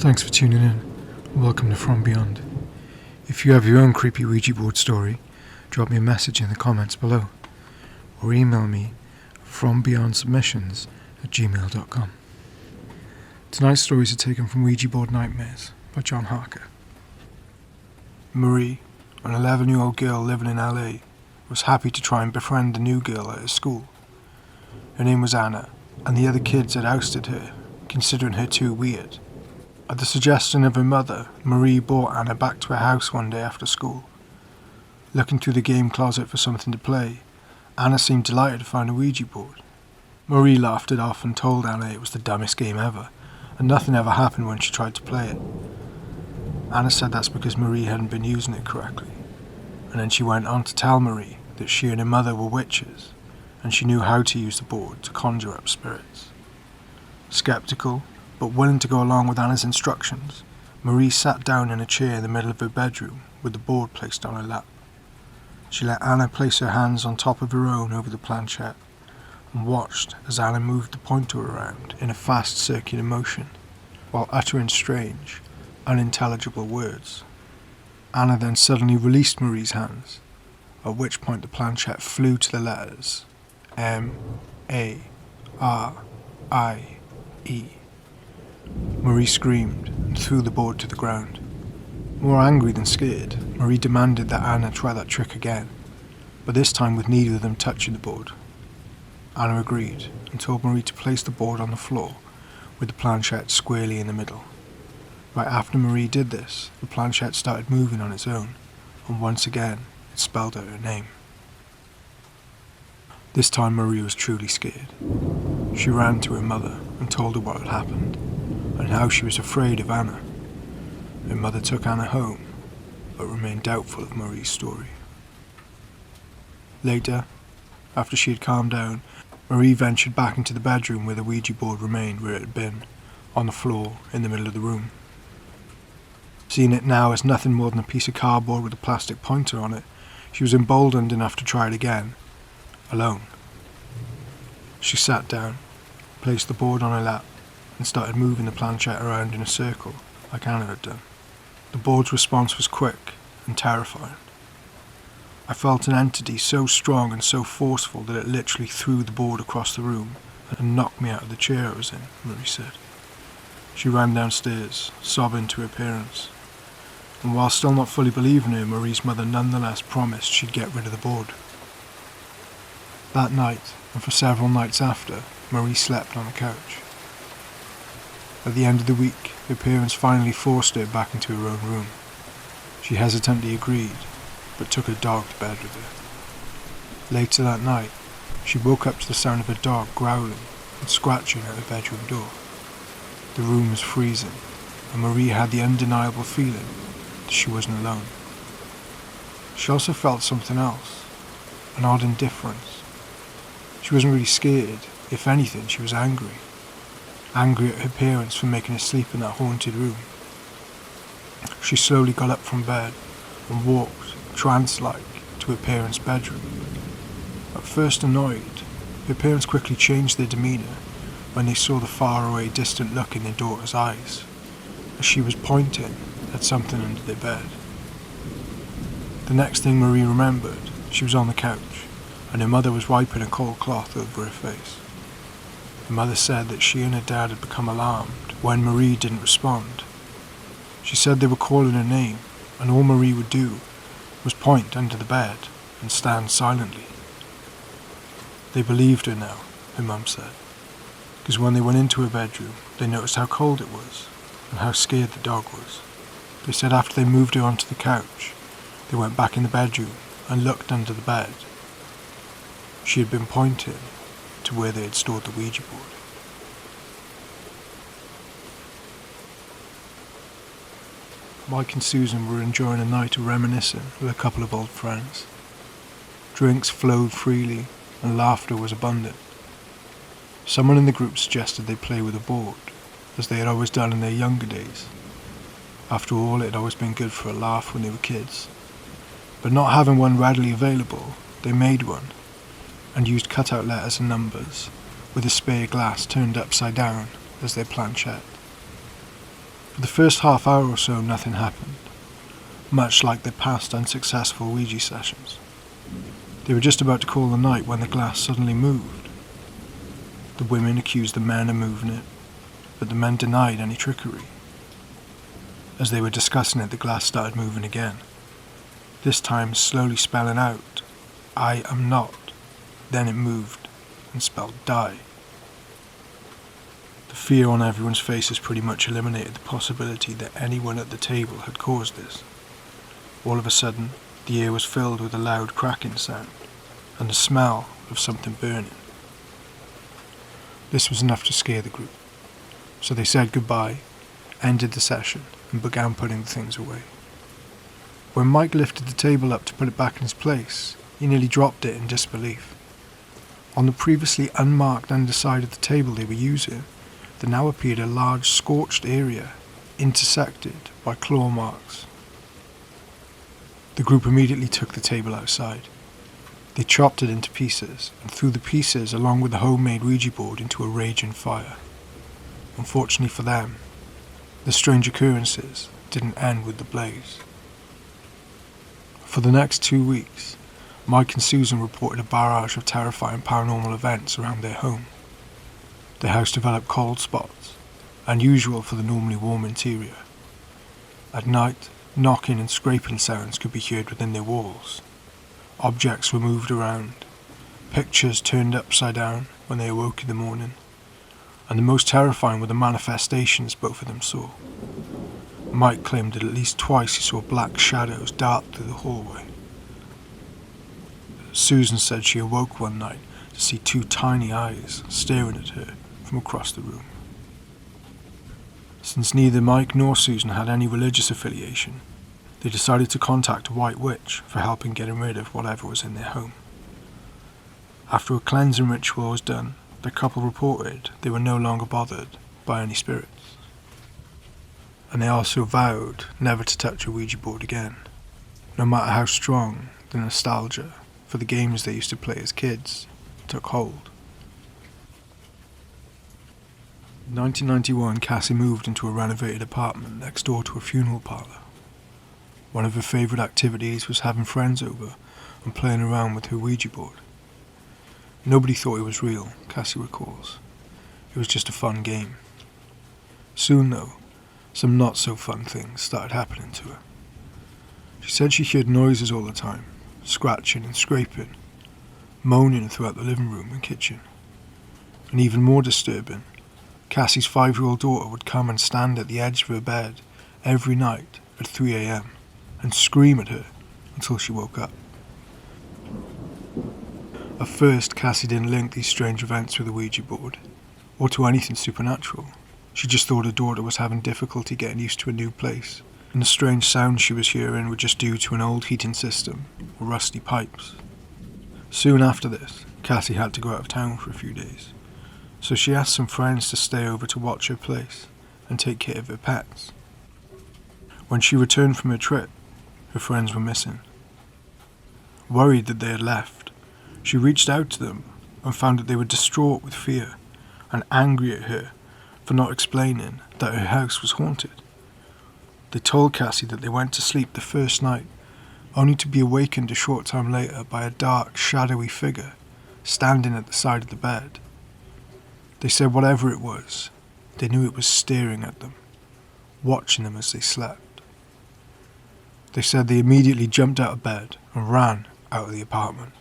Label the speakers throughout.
Speaker 1: Thanks for tuning in. Welcome to From Beyond. If you have your own creepy Ouija board story, drop me a message in the comments below or email me frombeyondsubmissions@gmail.com. Tonight's stories are taken from Ouija Board Nightmares by John Harker. Marie, an 11-year-old girl living in LA, was happy to try and befriend a new girl at her school. Her name was Anna, and the other kids had ousted her, considering her too weird. At the suggestion of her mother, Marie brought Anna back to her house one day after school. Looking through the game closet for something to play, Anna seemed delighted to find a Ouija board. Marie laughed it off and told Anna it was the dumbest game ever, and nothing ever happened when she tried to play it. Anna said that's because Marie hadn't been using it correctly, and then she went on to tell Marie that she and her mother were witches, and she knew how to use the board to conjure up spirits. Skeptical, but willing to go along with Anna's instructions, Marie sat down in a chair in the middle of her bedroom with the board placed on her lap. She let Anna place her hands on top of her own over the planchette and watched as Anna moved the pointer around in a fast circular motion while uttering strange, unintelligible words. Anna then suddenly released Marie's hands, at which point the planchette flew to the letters M-A-R-I-E. Marie screamed and threw the board to the ground. More angry than scared, Marie demanded that Anna try that trick again, but this time with neither of them touching the board. Anna agreed and told Marie to place the board on the floor with the planchette squarely in the middle. Right after Marie did this, the planchette started moving on its own, and once again it spelled out her name. This time Marie was truly scared. She ran to her mother and told her what had happened, and how she was afraid of Anna. Her mother took Anna home, but remained doubtful of Marie's story. Later, after she had calmed down, Marie ventured back into the bedroom where the Ouija board remained where it had been, on the floor in the middle of the room. Seeing it now as nothing more than a piece of cardboard with a plastic pointer on it, she was emboldened enough to try it again, alone. She sat down, placed the board on her lap, and started moving the planchette around in a circle, like Anna had done. The board's response was quick and terrifying. I felt an entity so strong and so forceful that it literally threw the board across the room and knocked me out of the chair I was in, Marie said. She ran downstairs, sobbing to her parents, and while still not fully believing her, Marie's mother nonetheless promised she'd get rid of the board. That night, and for several nights after, Marie slept on the couch. At the end of the week, her parents finally forced her back into her own room. She hesitantly agreed, but took her dog to bed with her. Later that night, she woke up to the sound of her dog growling and scratching at her bedroom door. The room was freezing, and Marie had the undeniable feeling that she wasn't alone. She also felt something else, an odd indifference. She wasn't really scared. If anything, she was angry. Angry at her parents for making her sleep in that haunted room. She slowly got up from bed and walked, trance-like, to her parents' bedroom. At first annoyed, her parents quickly changed their demeanour when they saw the faraway, distant look in their daughter's eyes, as she was pointing at something under their bed. The next thing Marie remembered, she was on the couch, and her mother was wiping a cold cloth over her face. Her mother said that she and her dad had become alarmed when Marie didn't respond. She said they were calling her name, and all Marie would do was point under the bed and stand silently. They believed her now, her mum said, because when they went into her bedroom, they noticed how cold it was and how scared the dog was. They said after they moved her onto the couch, they went back in the bedroom and looked under the bed. She had been pointing to where they had stored the Ouija board. Mike and Susan were enjoying a night of reminiscing with a couple of old friends. Drinks flowed freely and laughter was abundant. Someone in the group suggested they play with a board, as they had always done in their younger days. After all, it had always been good for a laugh when they were kids. But not having one readily available, they made one, and used cut-out letters and numbers, with a spare glass turned upside down as their planchette. For the first half hour or so, nothing happened, much like their past unsuccessful Ouija sessions. They were just about to call the night when the glass suddenly moved. The women accused the men of moving it, but the men denied any trickery. As they were discussing it, the glass started moving again, this time slowly spelling out, "I am not." Then it moved and spelled "die." The fear on everyone's faces pretty much eliminated the possibility that anyone at the table had caused this. All of a sudden, the air was filled with a loud cracking sound and the smell of something burning. This was enough to scare the group, so they said goodbye, ended the session, and began putting the things away. When Mike lifted the table up to put it back in its place, he nearly dropped it in disbelief. On the previously unmarked underside of the table they were using, there now appeared a large scorched area, intersected by claw marks. The group immediately took the table outside. They chopped it into pieces and threw the pieces along with the homemade Ouija board into a raging fire. Unfortunately for them, the strange occurrences didn't end with the blaze. For the next 2 weeks, Mike and Susan reported a barrage of terrifying paranormal events around their home. Their house developed cold spots, unusual for the normally warm interior. At night, knocking and scraping sounds could be heard within their walls. Objects were moved around, pictures turned upside down when they awoke in the morning, and the most terrifying were the manifestations both of them saw. Mike claimed that at least twice he saw black shadows dart through the hallway. Susan said she awoke one night to see 2 tiny eyes staring at her from across the room. Since neither Mike nor Susan had any religious affiliation, they decided to contact a white witch for help in getting rid of whatever was in their home. After a cleansing ritual was done, the couple reported they were no longer bothered by any spirits. And they also vowed never to touch a Ouija board again, no matter how strong the nostalgia for the games they used to play as kids took hold. In 1991, Cassie moved into a renovated apartment next door to a funeral parlour. One of her favourite activities was having friends over and playing around with her Ouija board. Nobody thought it was real, Cassie recalls. It was just a fun game. Soon, though, some not-so-fun things started happening to her. She said she heard noises all the time, scratching and scraping, moaning throughout the living room and kitchen. And even more disturbing, Cassie's 5-year-old daughter would come and stand at the edge of her bed every night at 3 a.m. and scream at her until she woke up. At first, Cassie didn't link these strange events with the Ouija board, or to anything supernatural. She just thought her daughter was having difficulty getting used to a new place, and the strange sounds she was hearing were just due to an old heating system or rusty pipes. Soon after this, Cassie had to go out of town for a few days, so she asked some friends to stay over to watch her place and take care of her pets. When she returned from her trip, her friends were missing. Worried that they had left, she reached out to them and found that they were distraught with fear and angry at her for not explaining that her house was haunted. They told Cassie that they went to sleep the first night, only to be awakened a short time later by a dark, shadowy figure standing at the side of the bed. They said whatever it was, they knew it was staring at them, watching them as they slept. They said they immediately jumped out of bed and ran out of the apartment.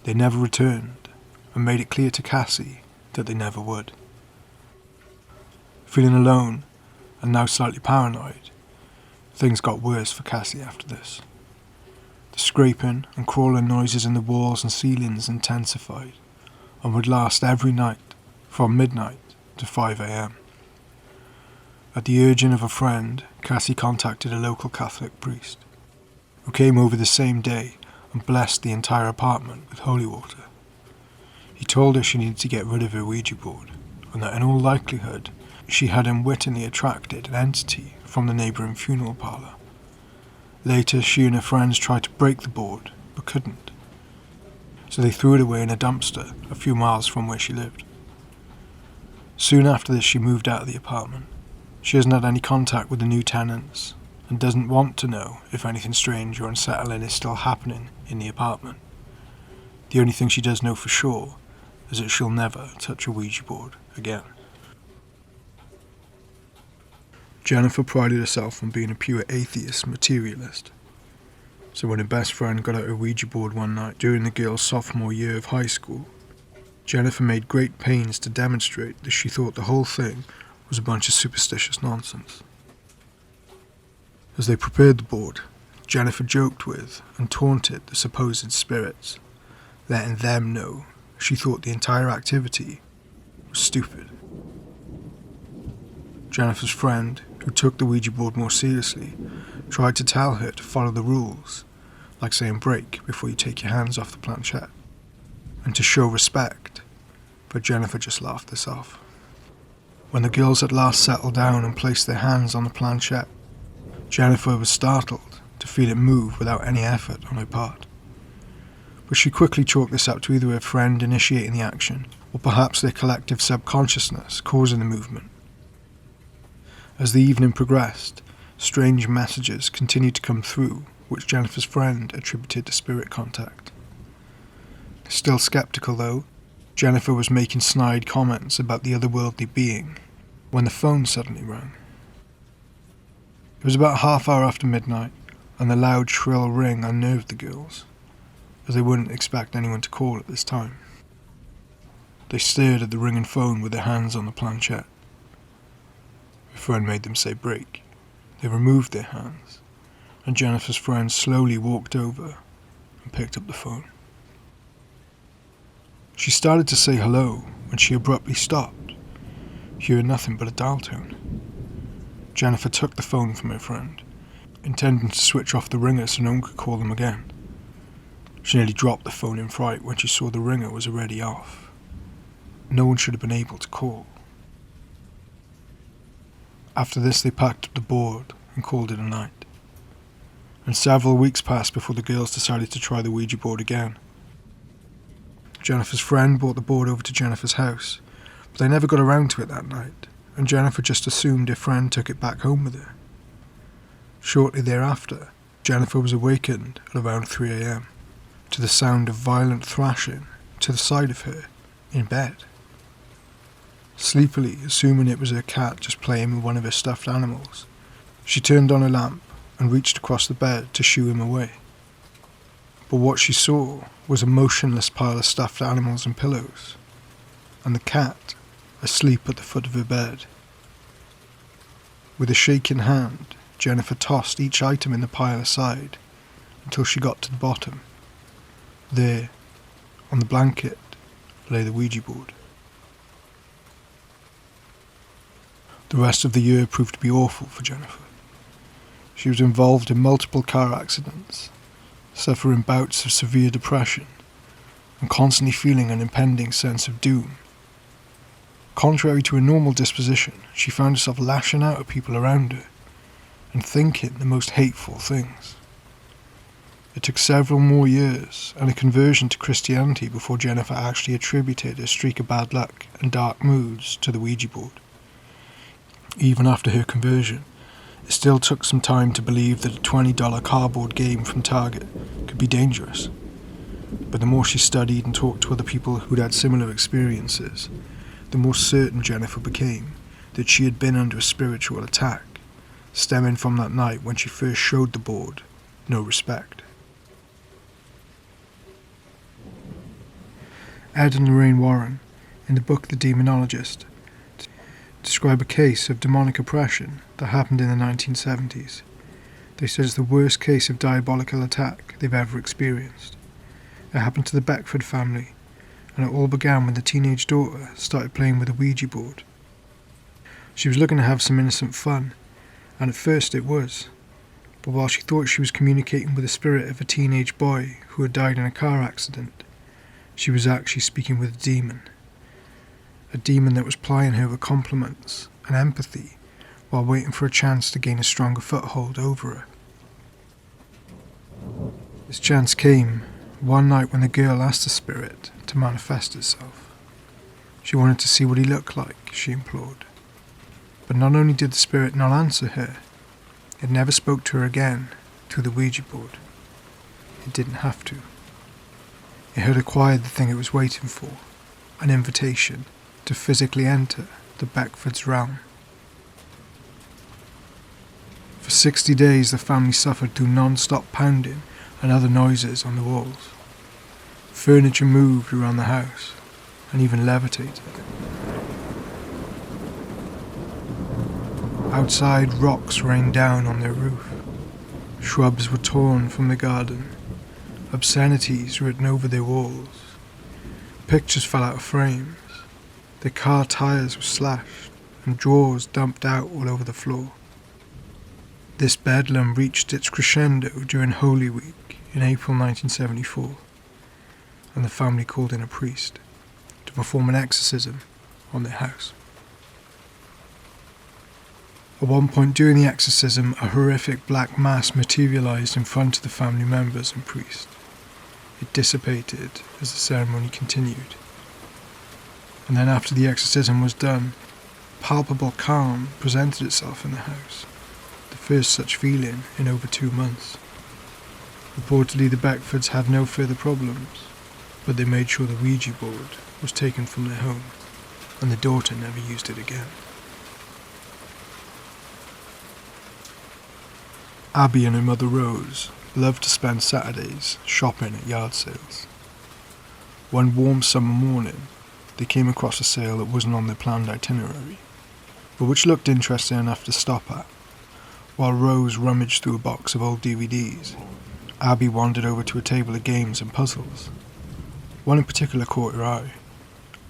Speaker 1: They never returned and made it clear to Cassie that they never would. Feeling alone and now slightly paranoid, things got worse for Cassie after this. The scraping and crawling noises in the walls and ceilings intensified and would last every night from midnight to 5 a.m. At the urging of a friend, Cassie contacted a local Catholic priest, who came over the same day and blessed the entire apartment with holy water. He told her she needed to get rid of her Ouija board, and that in all likelihood she had unwittingly attracted an entity from the neighbouring funeral parlour. Later, she and her friends tried to break the board, but couldn't, so they threw it away in a dumpster a few miles from where she lived. Soon after this, she moved out of the apartment, She hasn't had any contact with the new tenants and doesn't want to know if anything strange or unsettling is still happening in the apartment. The only thing she does know for sure is that she'll never touch a Ouija board again. Jennifer prided herself on being a pure atheist materialist. So when her best friend got out a Ouija board one night during the girl's sophomore year of high school, Jennifer made great pains to demonstrate that she thought the whole thing was a bunch of superstitious nonsense. As they prepared the board, Jennifer joked with and taunted the supposed spirits, letting them know she thought the entire activity was stupid. Jennifer's friend, who took the Ouija board more seriously, tried to tell her to follow the rules, like saying break before you take your hands off the planchette, and to show respect, but Jennifer just laughed this off. When the girls at last settled down and placed their hands on the planchette, Jennifer was startled to feel it move without any effort on her part. But she quickly chalked this up to either her friend initiating the action, or perhaps their collective subconsciousness causing the movement. As the evening progressed, strange messages continued to come through, which Jennifer's friend attributed to spirit contact. Still skeptical though, Jennifer was making snide comments about the otherworldly being when the phone suddenly rang. It was about a half hour after midnight, and the loud, shrill ring unnerved the girls, as they wouldn't expect anyone to call at this time. They stared at the ringing phone with their hands on the planchette. Her friend made them say break. They removed their hands, and Jennifer's friend slowly walked over and picked up the phone. She started to say hello when she abruptly stopped, hearing nothing but a dial tone. Jennifer took the phone from her friend, intending to switch off the ringer so no one could call them again. She nearly dropped the phone in fright when she saw the ringer was already off. No one should have been able to call. After this, they packed up the board and called it a night. And several weeks passed before the girls decided to try the Ouija board again. Jennifer's friend brought the board over to Jennifer's house, but they never got around to it that night, and Jennifer just assumed her friend took it back home with her. Shortly thereafter, Jennifer was awakened at around 3 a.m. to the sound of violent thrashing to the side of her in bed. Sleepily, assuming it was her cat just playing with one of her stuffed animals, she turned on her lamp and reached across the bed to shoo him away. But what she saw was a motionless pile of stuffed animals and pillows, and the cat asleep at the foot of her bed. With a shaking hand, Jennifer tossed each item in the pile aside until she got to the bottom. There, on the blanket, lay the Ouija board. The rest of the year proved to be awful for Jennifer. She was involved in multiple car accidents, suffering bouts of severe depression, and constantly feeling an impending sense of doom. Contrary to her normal disposition, she found herself lashing out at people around her and thinking the most hateful things. It took several more years and a conversion to Christianity before Jennifer actually attributed a streak of bad luck and dark moods to the Ouija board. Even after her conversion, it still took some time to believe that a $20 cardboard game from Target could be dangerous. But the more she studied and talked to other people who'd had similar experiences, the more certain Jennifer became that she had been under a spiritual attack, stemming from that night when she first showed the board no respect. Ed and Lorraine Warren, in the book The Demonologist, describe a case of demonic oppression that happened in the 1970s. They said it's the worst case of diabolical attack they've ever experienced. It happened to the Beckford family, and it all began when the teenage daughter started playing with a Ouija board. She was looking to have some innocent fun, and at first it was. But while she thought she was communicating with the spirit of a teenage boy who had died in a car accident, she was actually speaking with a demon. A demon that was plying her with compliments and empathy while waiting for a chance to gain a stronger foothold over her. This chance came one night when the girl asked the spirit to manifest itself. She wanted to see what he looked like, she implored. But not only did the spirit not answer her, it never spoke to her again through the Ouija board. It didn't have to. It had acquired the thing it was waiting for, an invitation to physically enter the Beckfords' realm. For 60 days the family suffered through non-stop pounding and other noises on the walls. Furniture moved around the house and even levitated. Outside, rocks rained down on their roof. Shrubs were torn from the garden. Obscenities written over their walls. Pictures fell out of frames. Their car tires were slashed and drawers dumped out all over the floor. This bedlam reached its crescendo during Holy Week in April 1974, and the family called in a priest to perform an exorcism on their house. At one point during the exorcism, a horrific black mass materialized in front of the family members and priest. It dissipated as the ceremony continued. And then after the exorcism was done, palpable calm presented itself in the house, the first such feeling in over 2 months. Reportedly the Beckfords had no further problems, but they made sure the Ouija board was taken from their home, and the daughter never used it again. Abby and her mother Rose loved to spend Saturdays shopping at yard sales. One warm summer morning, they came across a sale that wasn't on their planned itinerary, but which looked interesting enough to stop at. While Rose rummaged through a box of old DVDs, Abby wandered over to a table of games and puzzles. One in particular caught her eye,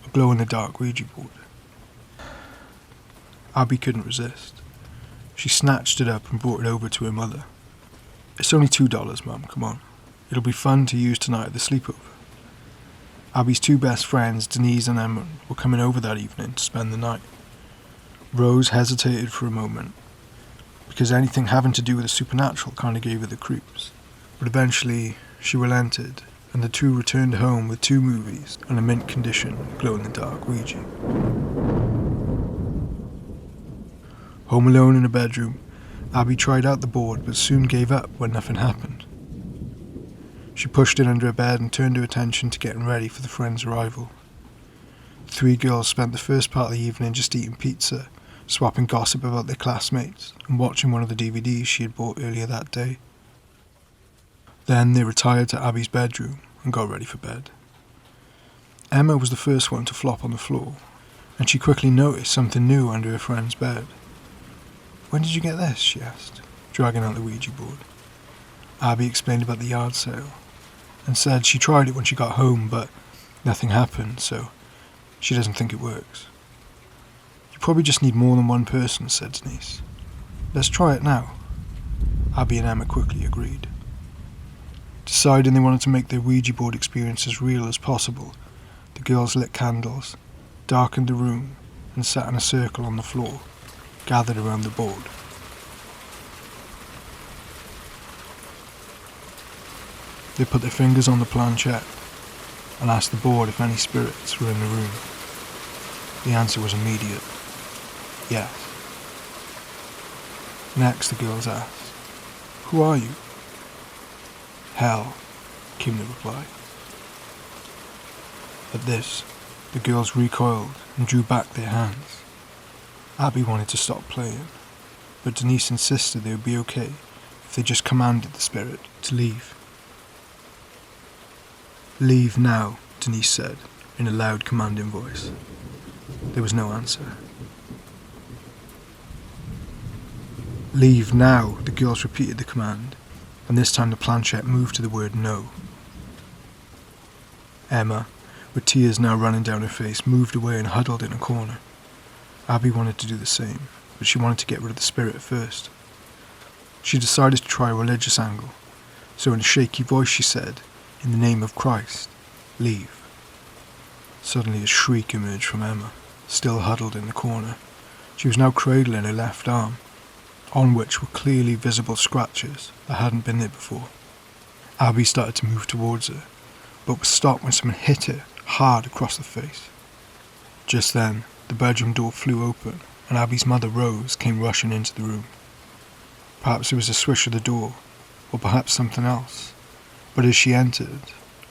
Speaker 1: a glow-in-the-dark Ouija board. Abby couldn't resist. She snatched it up and brought it over to her mother. "It's only $2, Mum, come on. It'll be fun to use tonight at the sleepover." Abby's 2 best friends, Denise and Emma, were coming over that evening to spend the night. Rose hesitated for a moment, because anything having to do with the supernatural kind of gave her the creeps. But eventually, she relented, and the two returned home with 2 movies and a mint condition glow-in-the-dark Ouija. Home alone in a bedroom, Abby tried out the board but soon gave up when nothing happened. She pushed it under her bed and turned her attention to getting ready for the friends' arrival. The 3 girls spent the first part of the evening just eating pizza, swapping gossip about their classmates, and watching one of the DVDs she had bought earlier that day. Then they retired to Abby's bedroom and got ready for bed. Emma was the first one to flop on the floor, and she quickly noticed something new under her friend's bed. "When did you get this?" she asked, dragging out the Ouija board. Abby explained about the yard sale, and said she tried it when she got home, but nothing happened, so she doesn't think it works. "You probably just need more than one person," said Denise. "Let's try it now." Abby and Emma quickly agreed. Deciding they wanted to make their Ouija board experience as real as possible, the girls lit candles, darkened the room, and sat in a circle on the floor, gathered around the board. They put their fingers on the planchette and asked the board if any spirits were in the room. The answer was immediate. Yes. Next the girls asked, "Who are you?" "Hell," came the reply. At this, the girls recoiled and drew back their hands. Abby wanted to stop playing, but Denise insisted they would be okay if they just commanded the spirit to leave. "Leave now," Denise said in a loud commanding voice. There was no answer. "Leave now," the girls repeated the command, and this time the planchette moved to the word no. Emma, with tears now running down her face, moved away and huddled in a corner. Abby wanted to do the same, but she wanted to get rid of the spirit first. She decided to try a religious angle, so in a shaky voice she said, "In the name of Christ, leave." Suddenly a shriek emerged from Emma, still huddled in the corner. She was now cradling her left arm, on which were clearly visible scratches that hadn't been there before. Abby started to move towards her, but was stopped when someone hit her hard across the face. Just then, the bedroom door flew open and Abby's mother, Rose, came rushing into the room. Perhaps it was a swish of the door, or perhaps something else, but as she entered,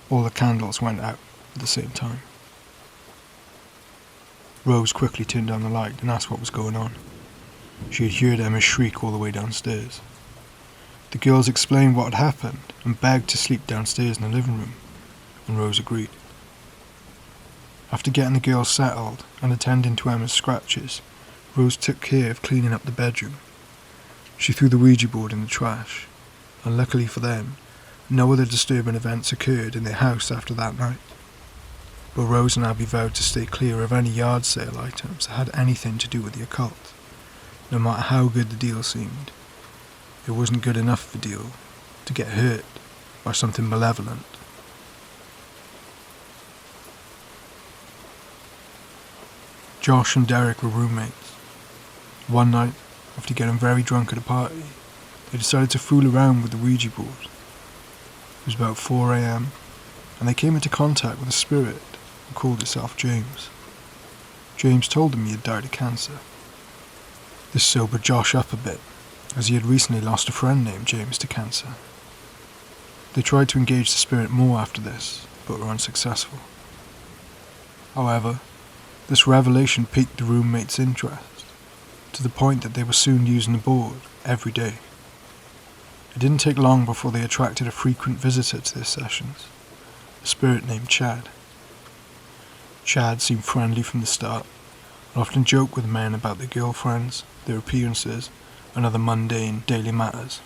Speaker 1: all the candles went out at the same time. Rose quickly turned down the light and asked what was going on. She had heard Emma's shriek all the way downstairs. The girls explained what had happened and begged to sleep downstairs in the living room, and Rose agreed. After getting the girls settled and attending to Emma's scratches, Rose took care of cleaning up the bedroom. She threw the Ouija board in the trash, and luckily for them, no other disturbing events occurred in their house after that night. But Rose and Abby vowed to stay clear of any yard sale items that had anything to do with the occult, no matter how good the deal seemed. It wasn't good enough of a deal to get hurt by something malevolent. Josh and Derek were roommates. One night, after getting very drunk at a party, they decided to fool around with the Ouija board. It was about 4 a.m, and they came into contact with a spirit who called itself James. James told them he had died of cancer. This sobered Josh up a bit, as he had recently lost a friend named James to cancer. They tried to engage the spirit more after this, but were unsuccessful. However, this revelation piqued the roommates' interest, to the point that they were soon using the board every day. It didn't take long before they attracted a frequent visitor to their sessions, a spirit named Chad. Chad seemed friendly from the start, and often joked with men about their girlfriends, their appearances, and other mundane daily matters.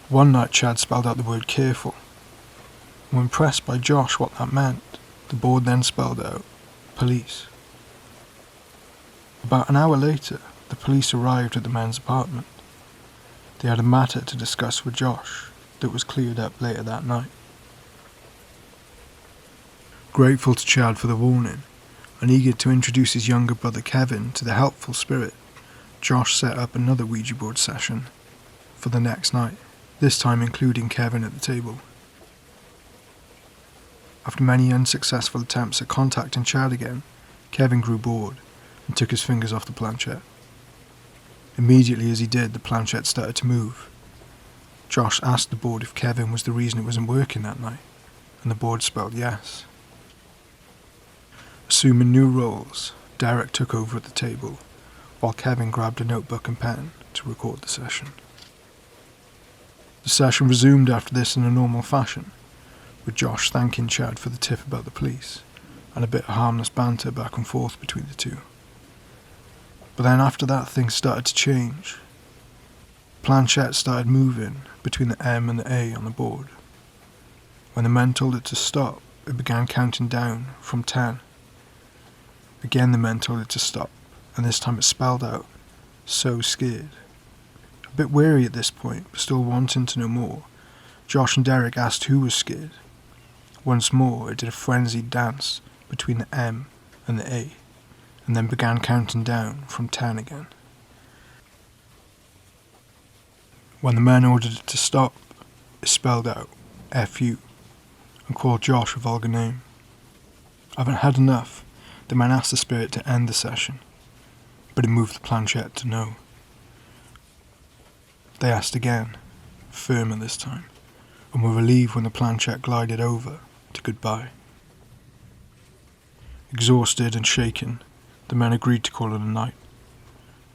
Speaker 1: One night Chad spelled out the word careful. When pressed by Josh what that meant, the board then spelled out police. About an hour later, the police arrived at the men's apartment. They had a matter to discuss with Josh that was cleared up later that night. Grateful to Chad for the warning, and eager to introduce his younger brother Kevin to the helpful spirit, Josh set up another Ouija board session for the next night, this time including Kevin at the table. After many unsuccessful attempts at contacting Chad again, Kevin grew bored and took his fingers off the planchette. Immediately as he did, the planchette started to move. Josh asked the board if Kevin was the reason it wasn't working that night, and the board spelled yes. Assuming new roles, Derek took over at the table, while Kevin grabbed a notebook and pen to record the session. The session resumed after this in a normal fashion, with Josh thanking Chad for the tip about the police, and a bit of harmless banter back and forth between the two. But then after that, things started to change. The planchette started moving between the M and the A on the board. When the men told it to stop, it began counting down from 10. Again the men told it to stop, and this time it spelled out, "so scared." A bit wary at this point, but still wanting to know more, Josh and Derek asked who was scared. Once more it did a frenzied dance between the M and the A, and then began counting down from 10 again. When the men ordered it to stop, it spelled out "F-U" and called Josh a vulgar name. Having had enough, the men asked the spirit to end the session, but it moved the planchette to no. They asked again, firmer this time, and were relieved when the planchette glided over to goodbye. Exhausted and shaken, the men agreed to call it a night.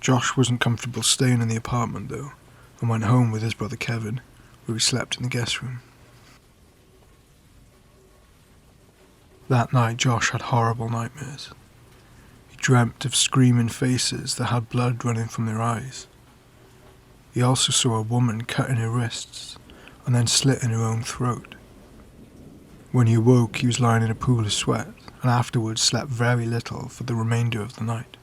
Speaker 1: Josh wasn't comfortable staying in the apartment though, and went home with his brother Kevin, where he slept in the guest room. That night Josh had horrible nightmares. He dreamt of screaming faces that had blood running from their eyes. He also saw a woman cutting her wrists and then slitting her own throat. When he awoke, he was lying in a pool of sweat, and afterwards slept very little for the remainder of the night.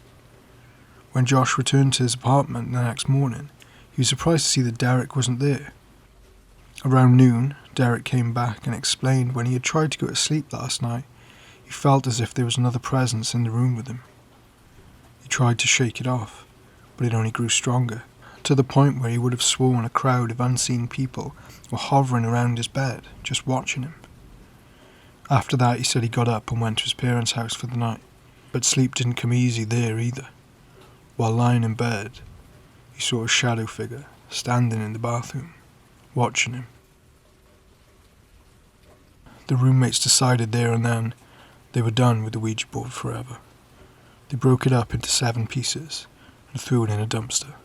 Speaker 1: When Josh returned to his apartment the next morning, he was surprised to see that Derek wasn't there. Around noon, Derek came back and explained when he had tried to go to sleep last night, he felt as if there was another presence in the room with him. He tried to shake it off, but it only grew stronger, to the point where he would have sworn a crowd of unseen people were hovering around his bed, just watching him. After that, he said he got up and went to his parents' house for the night, but sleep didn't come easy there either. While lying in bed, he saw a shadow figure standing in the bathroom, watching him. The roommates decided there and then they were done with the Ouija board forever. They broke it up into 7 pieces and threw it in a dumpster.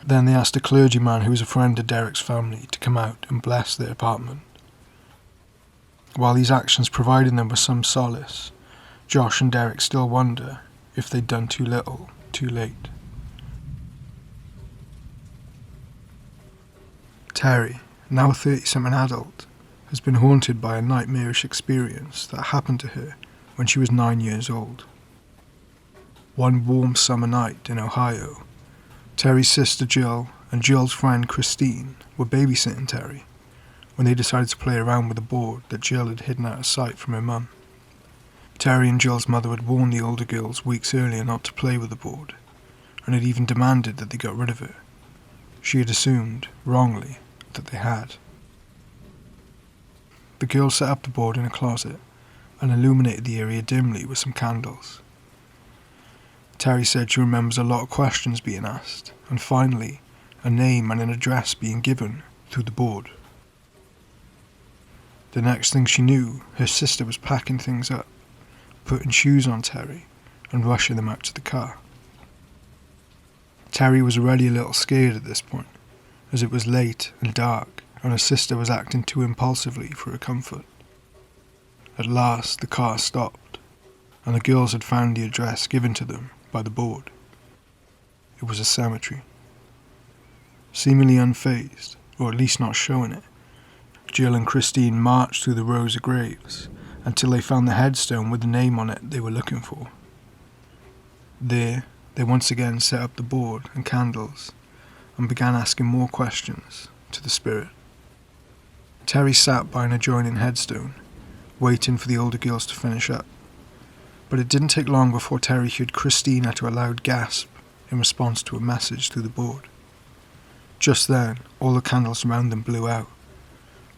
Speaker 1: Then they asked a clergyman who was a friend of Derek's family to come out and bless their apartment. While these actions provided them with some solace, Josh and Derek still wonder if they'd done too little, too late. Terry, now a 30-something adult, has been haunted by a nightmarish experience that happened to her when she was 9 years old. One warm summer night in Ohio, Terry's sister Jill and Jill's friend Christine were babysitting Terry when they decided to play around with a board that Jill had hidden out of sight from her mum. Terry and Jill's mother had warned the older girls weeks earlier not to play with the board, and had even demanded that they got rid of it. She had assumed, wrongly, that they had. The girls set up the board in a closet and illuminated the area dimly with some candles. Terry said she remembers a lot of questions being asked, and finally, a name and an address being given through the board. The next thing she knew, her sister was packing things up, putting shoes on Terry, and rushing them out to the car. Terry was already a little scared at this point, as it was late and dark, and her sister was acting too impulsively for her comfort. At last, the car stopped, and the girls had found the address given to them by the board. It was a cemetery. Seemingly unfazed, or at least not showing it, Jill and Christine marched through the rows of graves until they found the headstone with the name on it they were looking for. There, they once again set up the board and candles and began asking more questions to the spirit. Terry sat by an adjoining headstone, waiting for the older girls to finish up. But it didn't take long before Terry heard Christine utter a loud gasp in response to a message through the board. Just then, all the candles around them blew out,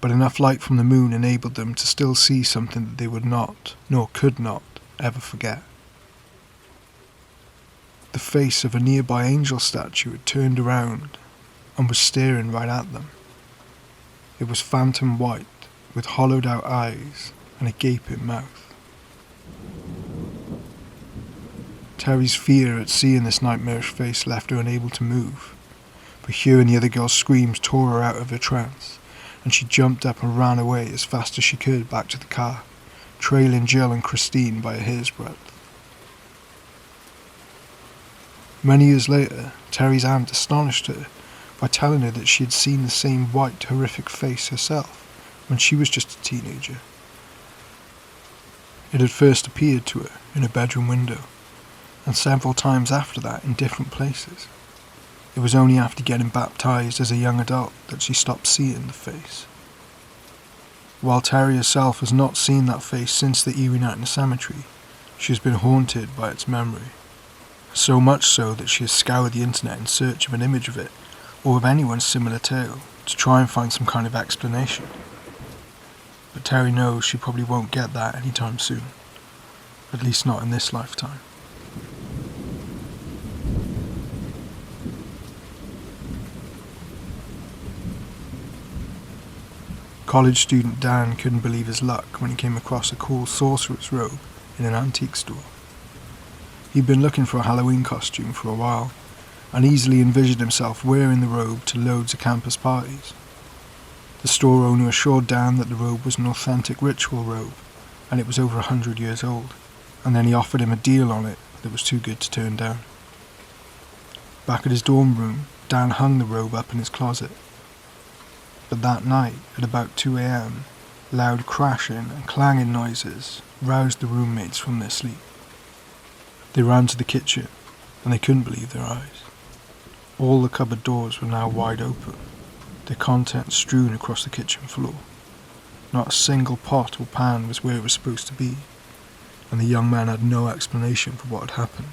Speaker 1: but enough light from the moon enabled them to still see something that they would not, nor could not, ever forget. The face of a nearby angel statue had turned around and was staring right at them. It was phantom white, with hollowed out eyes and a gaping mouth. Terry's fear at seeing this nightmarish face left her unable to move, but hearing the other girl's screams tore her out of her trance, and she jumped up and ran away as fast as she could back to the car, trailing Jill and Christine by a hair's breadth. Many years later, Terry's aunt astonished her by telling her that she had seen the same white, horrific face herself when she was just a teenager. It had first appeared to her in a bedroom window, and several times after that in different places. It was only after getting baptized as a young adult that she stopped seeing the face. While Terry herself has not seen that face since the eerie night in the cemetery, she has been haunted by its memory. So much so that she has scoured the internet in search of an image of it, or of anyone's similar tale, to try and find some kind of explanation. But Terry knows she probably won't get that anytime soon. At least not in this lifetime. College student Dan couldn't believe his luck when he came across a cool sorcerer's robe in an antique store. He'd been looking for a Halloween costume for a while, and easily envisioned himself wearing the robe to loads of campus parties. The store owner assured Dan that the robe was an authentic ritual robe, and it was over 100 years old, and then he offered him a deal on it that was too good to turn down. Back at his dorm room, Dan hung the robe up in his closet. But that night, at about 2 a.m, loud crashing and clanging noises roused the roommates from their sleep. They ran to the kitchen, and they couldn't believe their eyes. All the cupboard doors were now wide open, their contents strewn across the kitchen floor. Not a single pot or pan was where it was supposed to be, and the young man had no explanation for what had happened.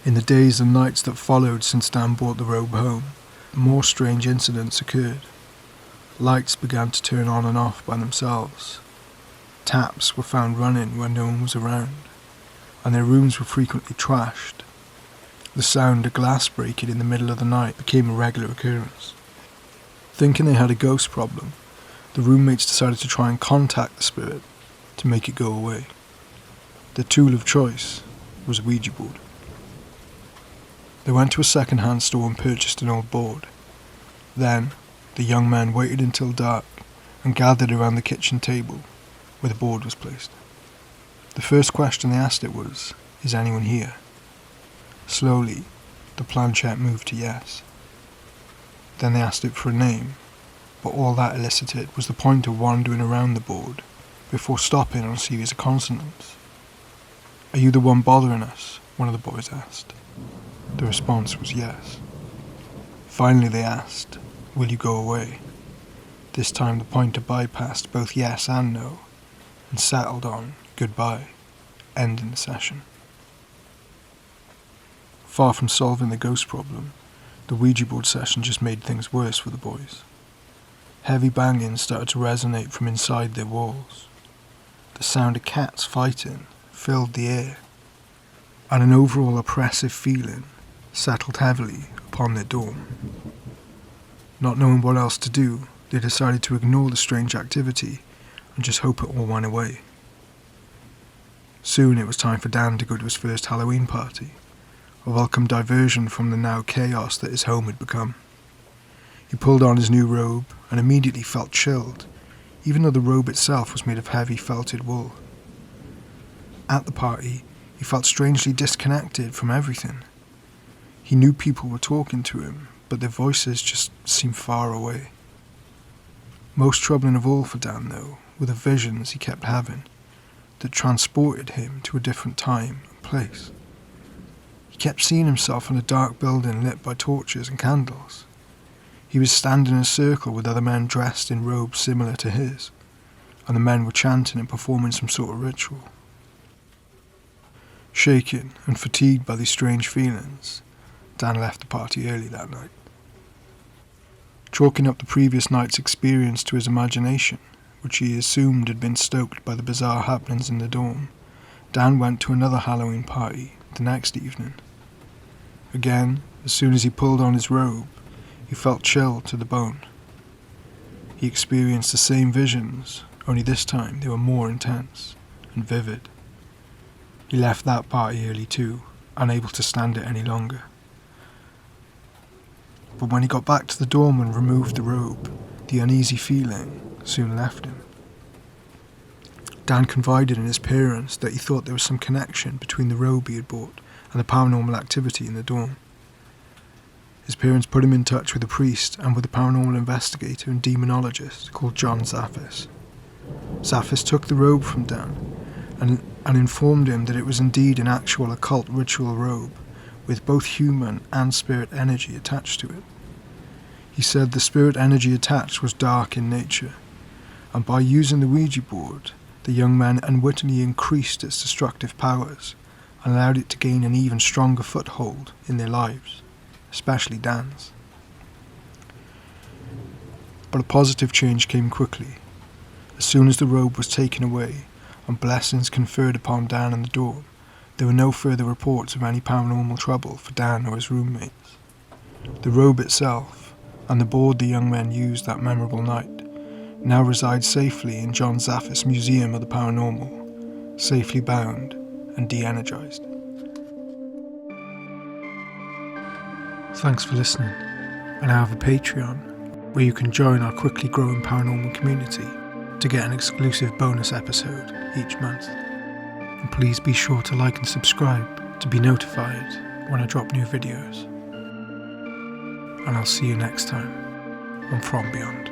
Speaker 1: In the days and nights that followed since Dan brought the robe home, more strange incidents occurred. Lights began to turn on and off by themselves. Taps were found running when no one was around, and their rooms were frequently trashed, The sound of glass breaking in the middle of the night became a regular occurrence. Thinking they had a ghost problem, the roommates decided to try and contact the spirit to make it go away. Their tool of choice was a Ouija board. They went to a second-hand store and purchased an old board. Then, the young men waited until dark and gathered around the kitchen table where the board was placed. The first question they asked it was, "Is anyone here?" Slowly, the planchette moved to yes. Then they asked it for a name, but all that elicited was the pointer wandering around the board before stopping on a series of consonants. "Are you the one bothering us?" one of the boys asked. The response was yes. Finally they asked, "Will you go away?" This time the pointer bypassed both yes and no, and settled on goodbye, ending the session. Far from solving the ghost problem, the Ouija board session just made things worse for the boys. Heavy banging started to resonate from inside their walls. The sound of cats fighting filled the air, and an overall oppressive feeling settled heavily upon their dorm. Not knowing what else to do, they decided to ignore the strange activity and just hope it all went away. Soon it was time for Dan to go to his first Halloween party, a welcome diversion from the now chaos that his home had become. He pulled on his new robe and immediately felt chilled, even though the robe itself was made of heavy felted wool. At the party, he felt strangely disconnected from everything. He knew people were talking to him, but their voices just seemed far away. Most troubling of all for Dan, though, were the visions he kept having that transported him to a different time and place. He kept seeing himself in a dark building lit by torches and candles. He was standing in a circle with other men dressed in robes similar to his, and the men were chanting and performing some sort of ritual. Shaken and fatigued by these strange feelings, Dan left the party early that night. Chalking up the previous night's experience to his imagination, which he assumed had been stoked by the bizarre happenings in the dorm, Dan went to another Halloween party the next evening. Again, as soon as he pulled on his robe, he felt chilled to the bone. He experienced the same visions, only this time they were more intense and vivid. He left that party early too, unable to stand it any longer. But when he got back to the dorm and removed the robe, the uneasy feeling soon left him. Dan confided in his parents that he thought there was some connection between the robe he had bought and the paranormal activity in the dorm. His parents put him in touch with a priest and with a paranormal investigator and demonologist called John Zaffis. Zaffis took the robe from Dan and informed him that it was indeed an actual occult ritual robe with both human and spirit energy attached to it. He said the spirit energy attached was dark in nature, and by using the Ouija board, the young man unwittingly increased its destructive powers and allowed it to gain an even stronger foothold in their lives, especially Dan's. But a positive change came quickly. As soon as the robe was taken away and blessings conferred upon Dan and the dorm, there were no further reports of any paranormal trouble for Dan or his roommates. The robe itself, and the board the young men used that memorable night, now reside safely in John Zaffis' Museum of the Paranormal, safely bound and de-energized. Thanks for listening, and I have a Patreon where you can join our quickly growing paranormal community to get an exclusive bonus episode each month. And please be sure to like and subscribe to be notified when I drop new videos. And I'll see you next time on From Beyond.